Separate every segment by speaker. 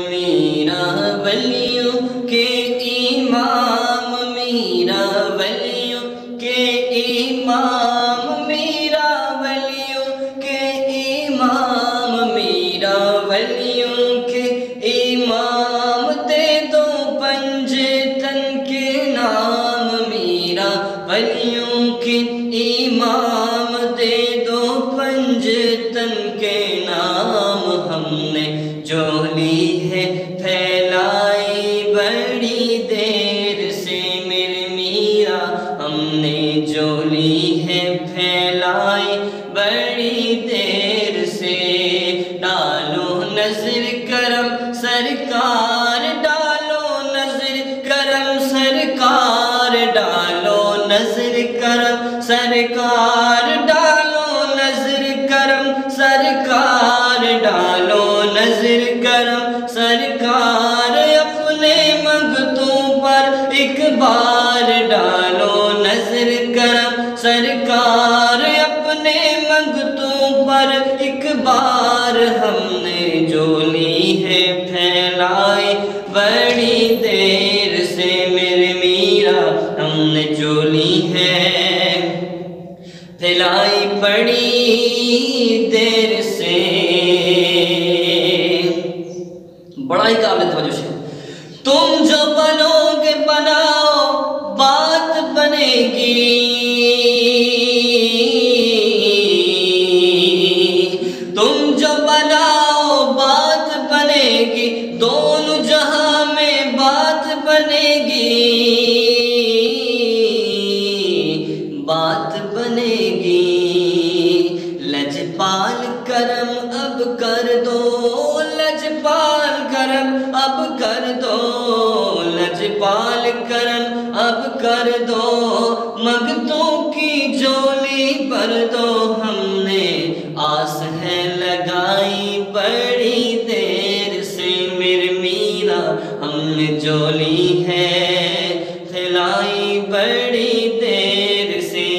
Speaker 1: میرا ولیوں کے امام، میرا ولیوں کے امام، میرا ولیوں کے امام، میرا ولیوں کے امام، دے دو پنجتن کے نام، میرا ولیوں کے امام، دے دو پنجتن کے نام۔ ہم نے جولی ہے پھیلائی بڑی دیر سے میرے میرا، ہم نے جولی ہے پھیلائی بڑی دیر سے۔ ڈالو نظر کرم سرکار، ڈالو نظر کرم سرکار، ڈالو نظر کرم سرکار، ڈالو نظر کرم سرکار، ڈالو نظر کرم سرکار، اپنے منگتوں پر ایک بار ڈالو نظر کرم سرکار، اپنے منگتوں پر ایک بار۔ ہم نے جولی ہے پھیلائی بڑی دیر سے میرے میرا، ہم نے جولی ہے پھیلائی بڑی دیر سے۔ بڑا ہی قابل توجہ ہے۔ تم جو بنو گے بناؤ بات بنے گی، تم جو بناؤ بات بنے گی، دونوں جہاں میں بات بنے گی، بات بنے گی۔ لجپال کرم اب کر دو، لجپال کرم اب کر دو، لجپال کرم اب کر دو، منگتوں کی جولی بھر دو۔ ہم نے آس ہے لگائی بڑی دیر سے میرے میرا، ہم نے جولی ہے پھیلائی بڑی دیر سے۔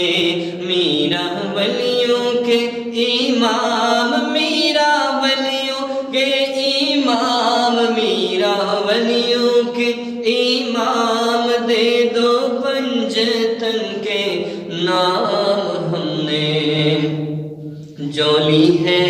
Speaker 1: میرا ولیوں کے امام، میرا ولیوں کے امام، میرا ولیوں کے امام، دے دو پنجتن کے نام۔ ہم نے جولی ہے